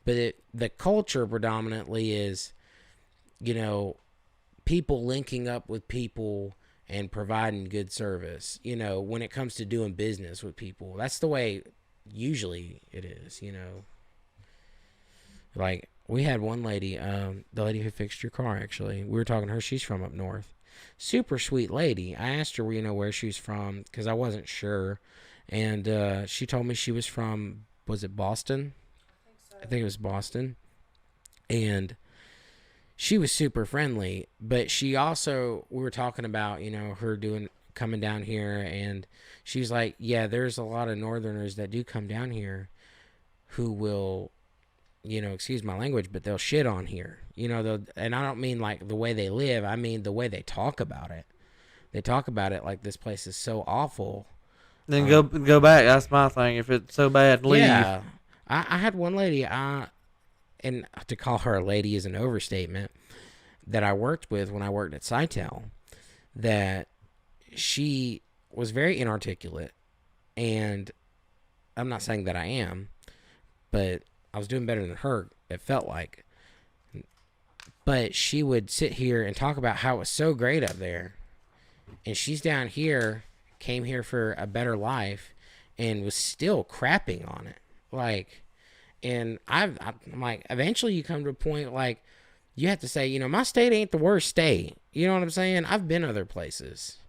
But the culture predominantly is, you know, people linking up with people and providing good service. You know, when it comes to doing business with people, that's the way usually it is. You know, like we had one lady, the lady who fixed your car. Actually, we were talking to her. She's from up north. Super sweet lady. I asked her, you know, where she was from because I wasn't sure, and she told me she was from. Was it Boston? I think it was Boston, and she was super friendly, but she also, we were talking about, you know, her coming down here, and she's like, yeah, there's a lot of northerners that do come down here who will, you know, excuse my language, but they'll shit on here, you know, and I don't mean like the way they live, I mean the way they talk about it. They talk about it like this place is so awful. Then go back. That's my thing. If it's so bad, leave. Yeah, I had one lady, and to call her a lady is an overstatement, that I worked with when I worked at Sitel, that she was very inarticulate, and I'm not saying that I am, but I was doing better than her, it felt like. But she would sit here and talk about how it was so great up there, and she's down here, came here for a better life, and was still crapping on it. Like, and I'm like, eventually you come to a point like you have to say, you know, my state ain't the worst state. You know what I'm saying? I've been other places.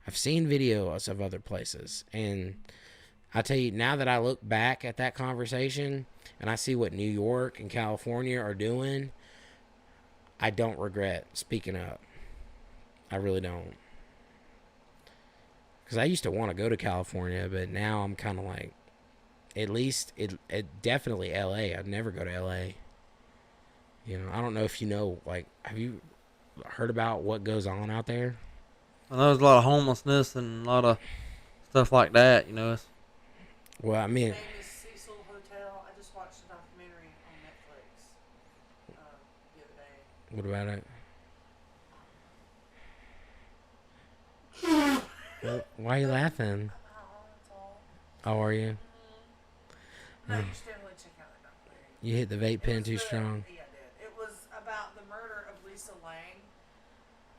I've seen videos of other places. And I tell you, now that I look back at that conversation and I see what New York and California are doing, I don't regret speaking up. I really don't. Because I used to want to go to California, but now I'm kind of like, at least it definitely LA. I'd never go to LA. You know, I don't know if you know, like, have you heard about what goes on out there? Well, there's a lot of homelessness and a lot of stuff like that, you know. Well, I mean, Famous Cecil Hotel. I just watched a documentary on Netflix the other day. what about it? Why are you laughing? That's all. How are you? No, you should definitely check out that documentary. You hit the vape pen too strong. Yeah, I did. It was about the murder of Lisa Lang,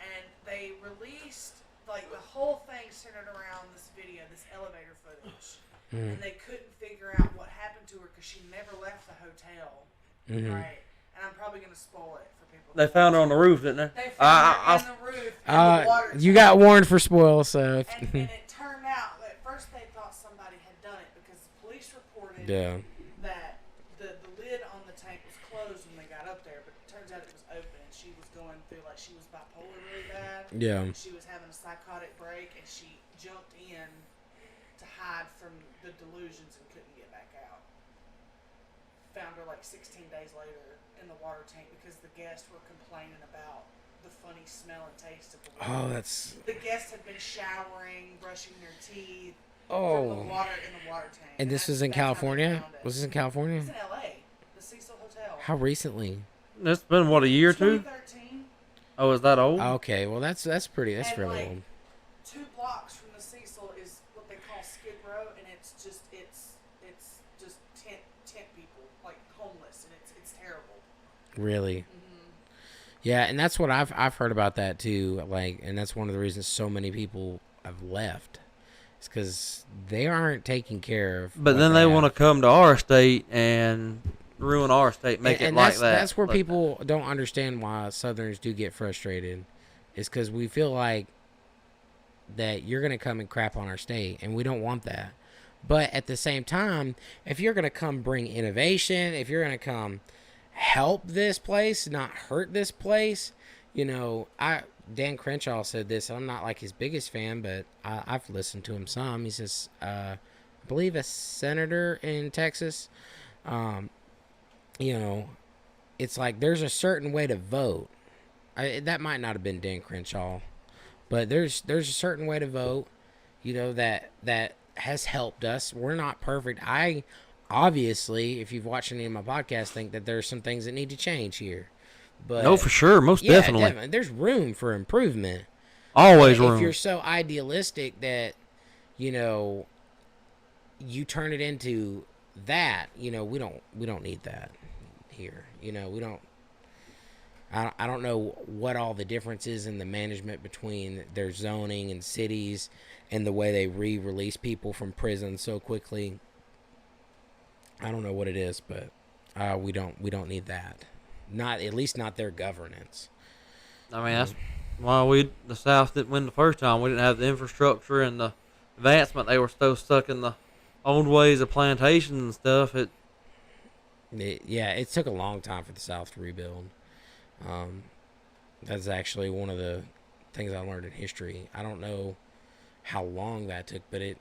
and they released, like, the whole thing centered around this video, this elevator footage, and they couldn't figure out what happened to her because she never left the hotel, right? And I'm probably going to spoil it for people. They found her on the roof, didn't they? They found her in the roof in the water You tank. got warned for spoil, so. And it turned out, at first they thought somebody had done it because the police reported Yeah. that the lid on the tank was closed when they got up there, but it turns out it was open, and she was going through, like, she was bipolar really bad. Yeah. She was having a psychotic break, and she jumped in to hide from the delusions and couldn't get back out. Found her like 16 days later in the water tank because the guests were complaining about the funny smell and taste of the water. Oh, that's. The guests had been showering, brushing their teeth from Oh. the water in the water tank. And this was in that's how they California? found it. Was this in California? It's in LA, the Cecil Hotel. How recently? It's been, what, a year or two? 2013. Oh, is that old? Okay, well that's pretty. That's And, really like, old. 2 blocks from the Cecil is what they call Skid Row, and it's just tent people, like homeless, and it's terrible. Really. Yeah, and that's what I've heard about that too. Like, and that's one of the reasons so many people have left. It's because they aren't taking care of. But then they want to come to our state and ruin our state, make it like that. That's where people don't understand why Southerners do get frustrated. Is because we feel like that you're going to come and crap on our state, and we don't want that. But at the same time, if you're going to come bring innovation, if you're going to come help this place, not hurt this place, you know, Dan Crenshaw said this. I'm not like his biggest fan, but I've listened to him some. He says, I believe a senator in Texas, you know, it's like there's a certain way to vote. That might not have been Dan Crenshaw, but there's a certain way to vote, you know, that has helped us. We're not perfect. I obviously, if you've watched any of my podcasts, think that there's some things that need to change here. But no, for sure, most definitely. There's room for improvement. Always If room. you're so idealistic that, you know, you turn it into that, you know, we don't need that. here. You know, we don't. I don't know what all the difference is in the management between their zoning and cities and the way they re-release people from prison so quickly. I don't know what it is, but we don't need that. Not at least not their governance. I mean, that's why the South didn't win the first time. We didn't have the infrastructure and the advancement. They were so stuck in the old ways of plantations and stuff. Yeah, it took a long time for the South to rebuild. That's actually one of the things I learned in history. I don't know how long that took, but it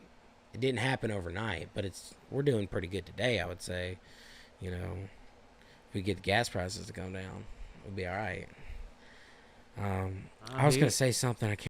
didn't happen overnight. But we're doing pretty good today, I would say. You know, if we get the gas prices to come down, we'll be all right. I was gonna say something. I can't